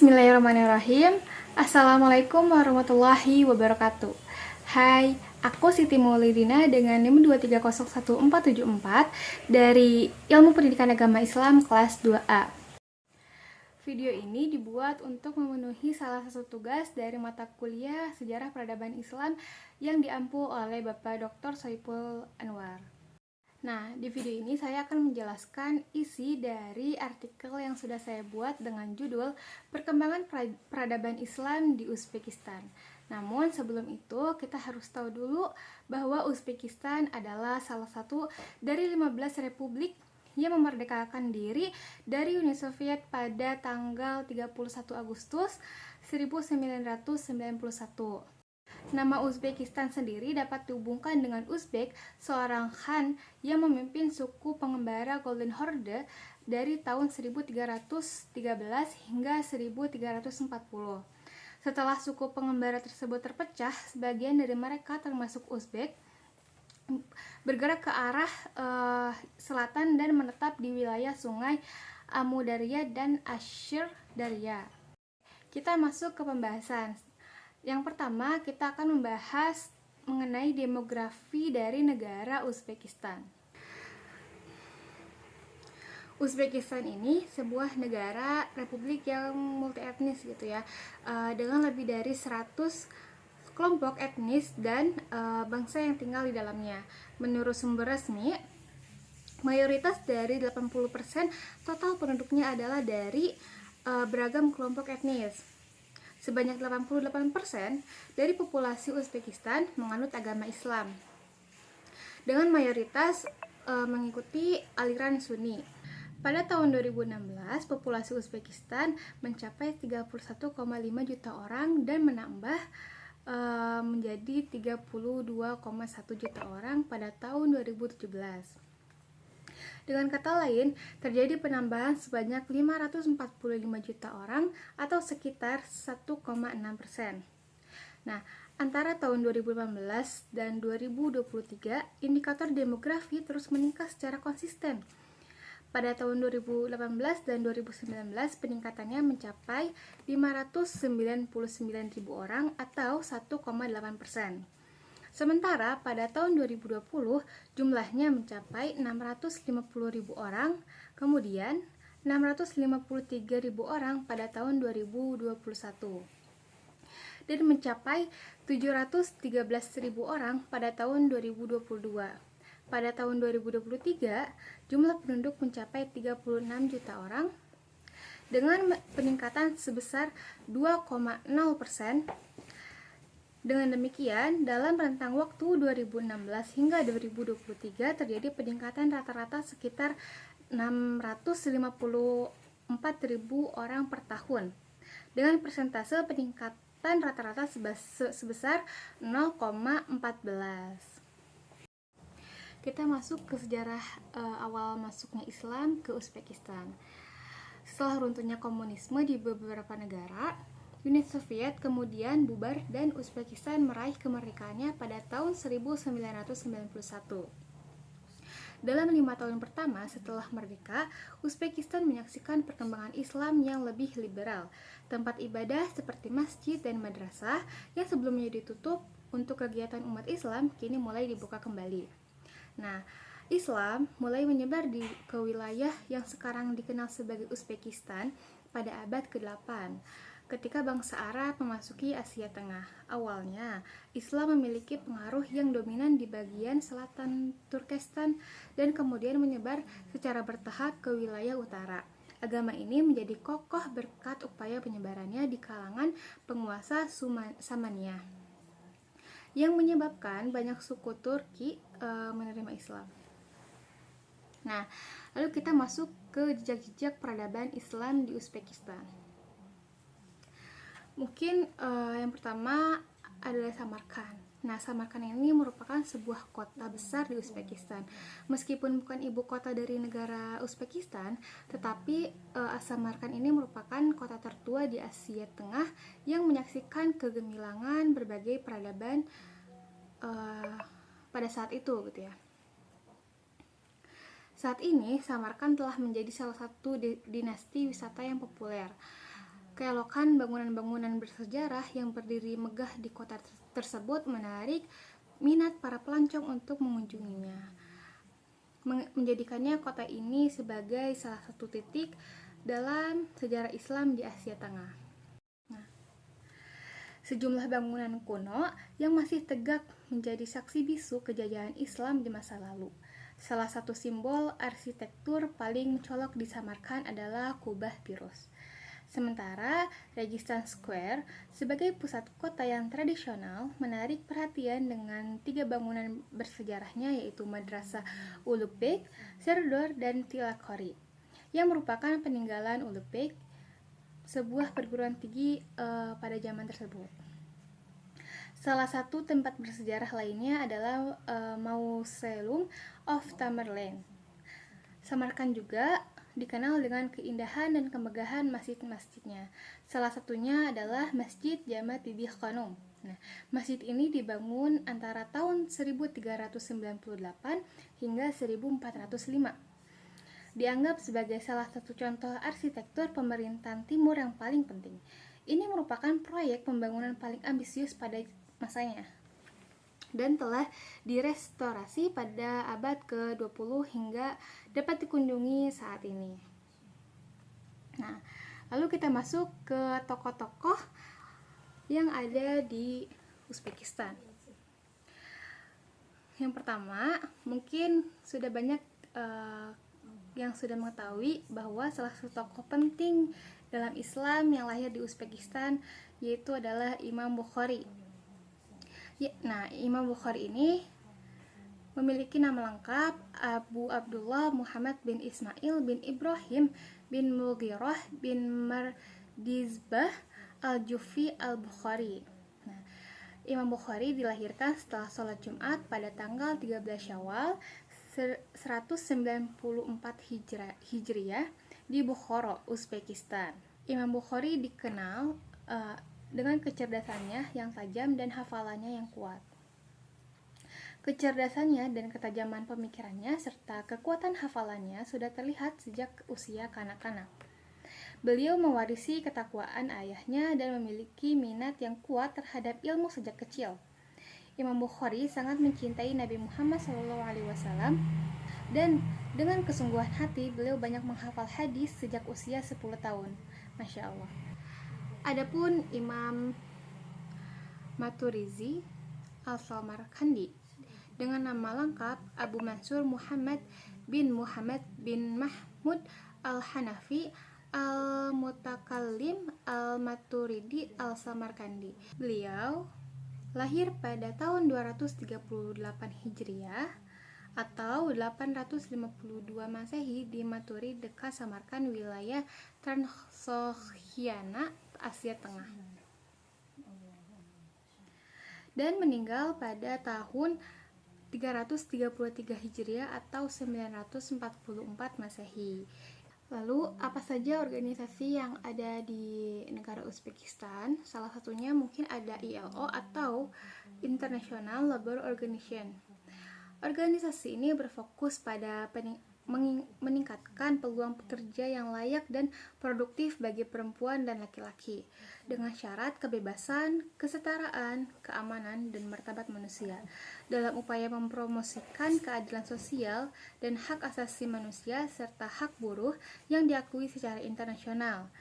Bismillahirrahmanirrahim. Assalamualaikum warahmatullahi wabarakatuh. Hai, aku Siti Maulidina dengan NIM 2301474 dari Ilmu Pendidikan Agama Islam kelas 2A. Video ini dibuat untuk memenuhi salah satu tugas dari mata kuliah Sejarah Peradaban Islam yang diampu oleh Bapak Dr. Saiful Anwar. Nah, di video ini saya akan menjelaskan isi dari artikel yang sudah saya buat dengan judul Perkembangan Peradaban Islam di Uzbekistan. Namun sebelum itu kita harus tahu dulu bahwa Uzbekistan adalah salah satu dari 15 republik yang memerdekakan diri dari Uni Soviet pada tanggal 31 Agustus 1991. Nama Uzbekistan sendiri dapat dihubungkan dengan Uzbek, seorang khan yang memimpin suku pengembara Golden Horde dari tahun 1313 hingga 1340. Setelah suku pengembara tersebut terpecah, sebagian dari mereka termasuk Uzbek bergerak ke arah selatan dan menetap di wilayah sungai Amu Darya dan Ashir Darya. Kita masuk ke pembahasan. Yang pertama, kita akan membahas mengenai demografi dari negara Uzbekistan. Uzbekistan ini sebuah negara republik yang multi etnis gitu ya, dengan lebih dari 100 kelompok etnis dan bangsa yang tinggal di dalamnya. Menurut sumber resmi, mayoritas dari 80% total penduduknya adalah dari beragam kelompok etnis. Sebanyak 88% dari populasi Uzbekistan menganut agama Islam, dengan mayoritas mengikuti aliran Sunni. Pada tahun 2016, populasi Uzbekistan mencapai 31,5 juta orang dan menambah menjadi 32,1 juta orang pada tahun 2017. Dengan kata lain, terjadi penambahan sebanyak 545 juta orang atau sekitar 1,6%. Nah, antara tahun 2018 dan 2023, indikator demografi terus meningkat secara konsisten. Pada tahun 2018 dan 2019, peningkatannya mencapai 599.000 orang atau 1,8%. Sementara pada tahun 2020 jumlahnya mencapai 650.000 orang, kemudian 653.000 orang pada tahun 2021, dan mencapai 713.000 orang pada tahun 2022. Pada tahun 2023, jumlah penduduk mencapai 36 juta orang dengan peningkatan sebesar 2,0%. Dengan demikian, dalam rentang waktu 2016 hingga 2023 terjadi peningkatan rata-rata sekitar 654.000 orang per tahun, dengan persentase peningkatan rata-rata sebesar 0,14. Kita masuk ke sejarah awal masuknya Islam ke Uzbekistan. Setelah runtuhnya komunisme di beberapa negara, Uni Soviet kemudian bubar dan Uzbekistan meraih kemerdekaannya pada tahun 1991. Dalam 5 tahun pertama setelah merdeka, Uzbekistan menyaksikan perkembangan Islam yang lebih liberal. Tempat ibadah seperti masjid dan madrasah yang sebelumnya ditutup untuk kegiatan umat Islam kini mulai dibuka kembali. Nah, Islam mulai menyebar ke wilayah yang sekarang dikenal sebagai Uzbekistan pada abad ke-8. Ketika bangsa Arab memasuki Asia Tengah, awalnya Islam memiliki pengaruh yang dominan di bagian selatan Turkestan dan kemudian menyebar secara bertahap ke wilayah utara. Agama ini menjadi kokoh berkat upaya penyebarannya di kalangan penguasa Samaniyah, yang menyebabkan banyak suku Turki menerima Islam. Nah, lalu kita masuk ke jejak-jejak peradaban Islam di Uzbekistan. Mungkin yang pertama adalah Samarkand. Nah, Samarkand ini merupakan sebuah kota besar di Uzbekistan. Meskipun bukan ibu kota dari negara Uzbekistan, tetapi Samarkand ini merupakan kota tertua di Asia Tengah yang menyaksikan kegemilangan berbagai peradaban pada saat itu gitu ya. Saat ini Samarkand telah menjadi salah satu dinasti wisata yang populer. Keelokan bangunan-bangunan bersejarah yang berdiri megah di kota tersebut menarik minat para pelancong untuk mengunjunginya, menjadikannya kota ini sebagai salah satu titik dalam sejarah Islam di Asia Tengah. Nah, sejumlah bangunan kuno yang masih tegak menjadi saksi bisu kejayaan Islam di masa lalu. Salah satu simbol arsitektur paling mencolok di Samarkand adalah Kubah Pirus. Sementara Registan Square sebagai pusat kota yang tradisional menarik perhatian dengan 3 bangunan bersejarahnya, yaitu Madrasah Ulugh Beg, Serdor, dan Tilakori, yang merupakan peninggalan Ulugh Beg, sebuah perguruan tinggi pada zaman tersebut. Salah satu tempat bersejarah lainnya adalah Mausoleum of Tamerlane. Samarkand juga dikenal dengan keindahan dan kemegahan masjid-masjidnya. Salah satunya adalah Masjid Jama' Bibi Khanum. Nah, masjid ini dibangun antara tahun 1398 hingga 1405. Dianggap sebagai salah satu contoh arsitektur pemerintahan timur yang paling penting. Ini merupakan proyek pembangunan paling ambisius pada masanya dan telah direstorasi pada abad ke-20 hingga dapat dikunjungi saat ini. Nah, lalu kita masuk ke tokoh-tokoh yang ada di Uzbekistan. Yang pertama, mungkin sudah banyak yang sudah mengetahui bahwa salah satu tokoh penting dalam Islam yang lahir di Uzbekistan yaitu adalah Imam Bukhari. Nah, Imam Bukhari ini memiliki nama lengkap Abu Abdullah Muhammad bin Ismail bin Ibrahim bin Mughirah bin Mardizbah al-Jufi al-Bukhari. Nah, Imam Bukhari dilahirkan setelah sholat Jumat pada tanggal 13 Syawal 194 Hijriah di Bukhara, Uzbekistan. Imam Bukhari dikenal dengan kecerdasannya yang tajam dan hafalannya yang kuat. Kecerdasannya dan ketajaman pemikirannya serta kekuatan hafalannya sudah terlihat sejak usia kanak-kanak. Beliau mewarisi ketakwaan ayahnya dan memiliki minat yang kuat terhadap ilmu sejak kecil. Imam Bukhari sangat mencintai Nabi Muhammad SAW dan dengan kesungguhan hati beliau banyak menghafal hadis sejak usia 10 tahun. Masya Allah. Adapun Imam Maturizi al-Samarkandi dengan nama lengkap Abu Mansur Muhammad bin Mahmud al-Hanafi al-Mutakallim al-Maturidi al-Samarkandi. Beliau lahir pada tahun 238 Hijriah atau 852 Masehi di Maturid dekat Samarkand, wilayah Transokhiana, Asia Tengah, dan meninggal pada tahun 333 Hijriah atau 944 Masehi. Lalu, apa saja organisasi yang ada di negara Uzbekistan? Salah satunya mungkin ada ILO atau International Labour Organization. Organisasi ini berfokus pada meningkatkan peluang pekerja yang layak dan produktif bagi perempuan dan laki-laki dengan syarat kebebasan, kesetaraan, keamanan, dan martabat manusia dalam upaya mempromosikan keadilan sosial dan hak asasi manusia serta hak buruh yang diakui secara internasional.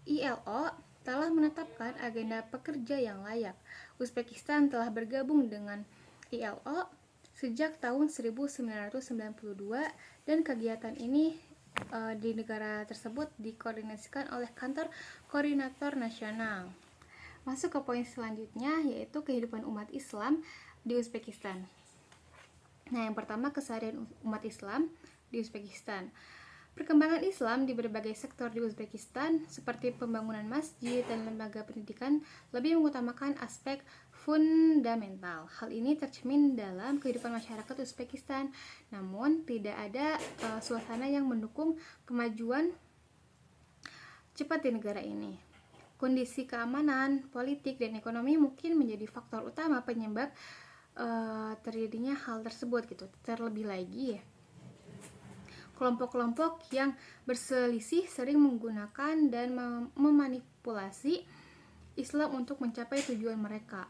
ILO telah menetapkan agenda pekerja yang layak. Uzbekistan telah bergabung dengan ILO sejak tahun 1992 dan kegiatan ini di negara tersebut dikoordinasikan oleh Kantor Koordinator Nasional. Masuk ke poin selanjutnya, yaitu kehidupan umat Islam di Uzbekistan. Nah, yang pertama, keseharian umat Islam di Uzbekistan. Perkembangan Islam di berbagai sektor di Uzbekistan seperti pembangunan masjid dan lembaga pendidikan lebih mengutamakan aspek fundamental. Hal ini tercermin dalam kehidupan masyarakat Uzbekistan, namun tidak ada suasana yang mendukung kemajuan cepat di negara ini. Kondisi keamanan, politik, dan ekonomi mungkin menjadi faktor utama penyebab terjadinya hal tersebut gitu. Terlebih lagi ya, Kelompok-kelompok yang berselisih sering menggunakan dan memanipulasi Islam untuk mencapai tujuan mereka.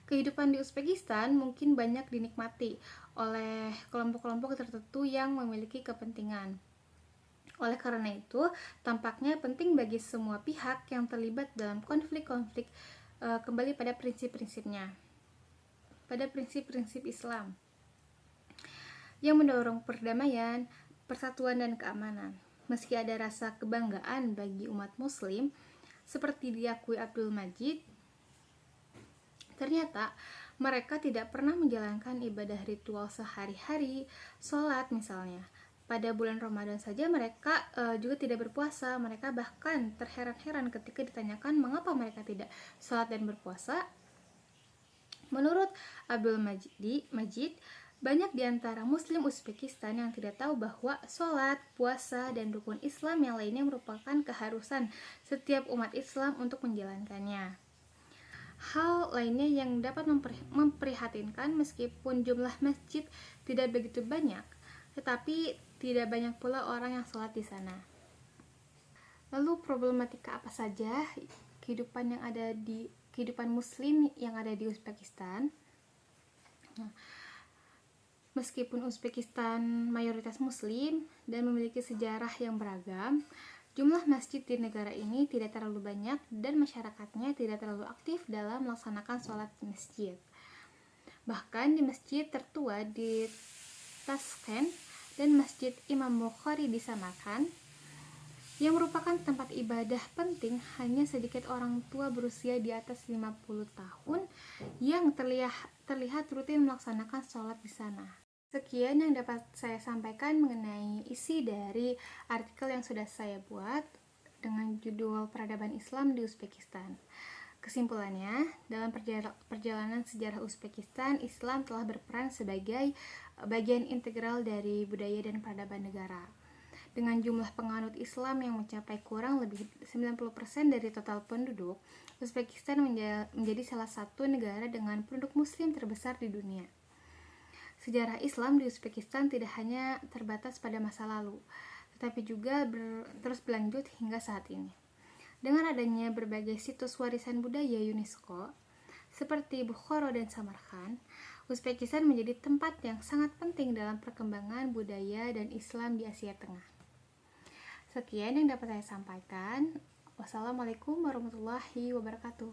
Kehidupan di Uzbekistan mungkin banyak dinikmati oleh kelompok-kelompok tertentu yang memiliki kepentingan. Oleh karena itu, tampaknya penting bagi semua pihak yang terlibat dalam konflik-konflik kembali pada prinsip-prinsipnya, pada prinsip-prinsip Islam yang mendorong perdamaian, persatuan, dan keamanan. Meski ada rasa kebanggaan bagi umat muslim, seperti diakui Abdul Majid, ternyata mereka tidak pernah menjalankan ibadah ritual sehari-hari, sholat misalnya. Pada bulan Ramadan saja mereka juga tidak berpuasa. Mereka bahkan terheran-heran ketika ditanyakan mengapa mereka tidak sholat dan berpuasa. Menurut Abdul Majid, banyak di antara Muslim Uzbekistan yang tidak tahu bahwa sholat, puasa, dan rukun Islam yang lainnya merupakan keharusan setiap umat Islam untuk menjalankannya. Hal lainnya yang dapat memprihatinkan, meskipun jumlah masjid tidak begitu banyak, tetapi tidak banyak pula orang yang sholat di sana. Lalu problematika apa saja kehidupan Muslim yang ada di Uzbekistan? Meskipun Uzbekistan mayoritas Muslim dan memiliki sejarah yang beragam, jumlah masjid di negara ini tidak terlalu banyak dan masyarakatnya tidak terlalu aktif dalam melaksanakan sholat di masjid. Bahkan di masjid tertua di Tashkent dan Masjid Imam Bukhari di Samarkand, yang merupakan tempat ibadah penting, hanya sedikit orang tua berusia di atas 50 tahun yang terlihat rutin melaksanakan sholat di sana. Sekian yang dapat saya sampaikan mengenai isi dari artikel yang sudah saya buat dengan judul Peradaban Islam di Uzbekistan. Kesimpulannya, dalam perjalanan sejarah Uzbekistan, Islam telah berperan sebagai bagian integral dari budaya dan peradaban negara. Dengan jumlah penganut Islam yang mencapai kurang lebih 90% dari total penduduk, Uzbekistan menjadi salah satu negara dengan penduduk Muslim terbesar di dunia. Sejarah Islam di Uzbekistan tidak hanya terbatas pada masa lalu, tetapi juga terus berlanjut hingga saat ini. Dengan adanya berbagai situs warisan budaya UNESCO, seperti Bukhara dan Samarkand, Uzbekistan menjadi tempat yang sangat penting dalam perkembangan budaya dan Islam di Asia Tengah. Sekian yang dapat saya sampaikan. Wassalamualaikum warahmatullahi wabarakatuh.